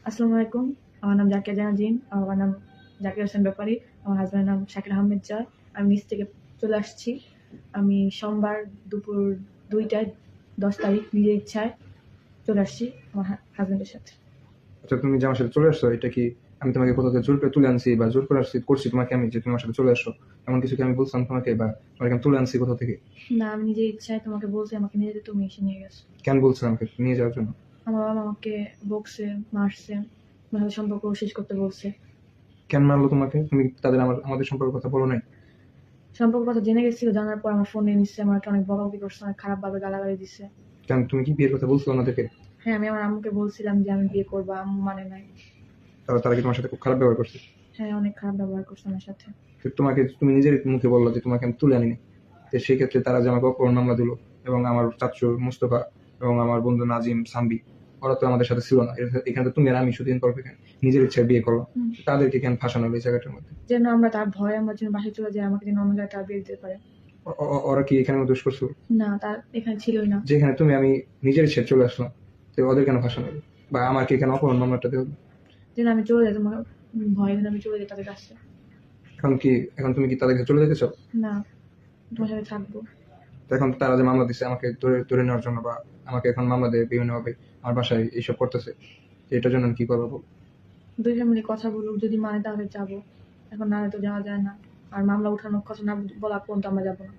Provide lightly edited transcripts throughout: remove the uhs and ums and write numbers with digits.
আসসালামু আলাইকুম। আমার নাম জাকিয়া জাহান জিন। আমার বাবার নাম জাকির হোসেন ব্যাপারী। আমার হাসব্যান্ডের নাম শাকির আহমেদ জয়। আমি নিচ থেকে চলে আসছি। আমি সোমবার দুপুর ২টায় ১০ তারিখ নিজের ইচ্ছায় চলে আসছি আমার হাসব্যান্ডের সাথে। আচ্ছা, তুমি যে আমার সাথে চলে আসছো, এটা কি আমি তোমাকে কোথাও থেকে জোর করে তুলে আনছি বা জোর করে করছি তোমাকে আমি যে তুমি আমার সাথে চলে আসো? এমন কিছু কি আমি বলছিলাম তোমাকে, বা তোমাকে আমি তুলে আনছি কোথাও থেকে? না, আমি নিজের ইচ্ছায় তোমাকে বলছি আমাকে নিয়ে যেতে, তুমি এসে নিয়ে গেছো। কেন বলছিলাম আমাকে নিয়ে যাওয়ার জন্য? আমার বাবা আমাকে বকছে, মারছে, আমার সাথে সম্পর্ক শেষ করতে বলছে। কেন মারলো তোমাকে? তুমি তাদের আমাদের সম্পর্কের কথা বলো নাই? সম্পর্কের কথা জেনে গেছিল, জানার পর আমার ফোন নিয়ে নিচ্ছে, আমাকে অনেক বকাবকি করছে, অনেক খারাপভাবে গালাগালি দিচ্ছে। কেন তুমি কি বিয়ের কথা বলছো ওনাদেরকে? হ্যাঁ, আমি আমার আম্মুকে বলছিলাম যে আমি বিয়ে করবো, আম্মু মানে নাই। তারা কি তোমার সাথে খুব খারাপ ব্যবহার করছে? হ্যাঁ, অনেক খারাপ ব্যবহার করছে আমার সাথে। তুমি নিজের মুখে বললো যে তোমাকে আমি তুলে আনিনি। তো সেই ক্ষেত্রে তারা যে আমাকে অপহরণ মামলা দিল, এবং আমার চাচু মুস্তফা এবং আমার বন্ধু নাজিম সাম্বি, ওরা তো আমাদের সাথে ছিল না। এখানে তো তুমি আর আমি শুধু পর নিজের ইচ্ছায় বিয়ে করলাম। তাদেরকে কেন ফাঁসানো হলো এই জায়গাটার মধ্যে? যেন আমরা তার ভয়ে আমরা যেন বাসায় চলে যাই, আমাকে যেন অন্য জায়গায় তার বিয়ে দিতে পারে। ওরা কি এখানে দোষ করছো? না, তার এখানে ছিলই না। যেখানে তুমি আমি নিজের ইচ্ছায় চলে আসলাম, তো ওদের কেন ফাঁসানো হলো? বা আমাকে কেন অপহরণ মামলাটা দেওয়া হলো? যেন আমি চলে যাই, তোমার ভয়ে যেন আমি চলে যাই তাদের কাছে। এখন তুমি কি তাদের কাছে চলে যেতে চাও? না, তোমার সাথে থাকবো। তো এখন তারা যে মামলা দিচ্ছে আমাকে ধরে ধরে নেওয়ার জন্য, বা আমাকে এখন মামলা দিয়ে বিভিন্নভাবে আমার বাসায় এইসব করতেছে, তো এটার জন্য আমি কি করবো বল? দুই ফ্যামিলি কথা বলুক, যদি মানে তাহলে যাবো। এখন না হলে তো যাওয়া যায় না। আর মামলা উঠানোর কথা না বলা পর্যন্ত আমরা যাবো না।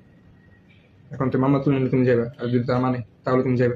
এখন তো মামলা তুলে নিলে তুমি যাবে, আর যদি তারা মানে তাহলে তুমি যাবে?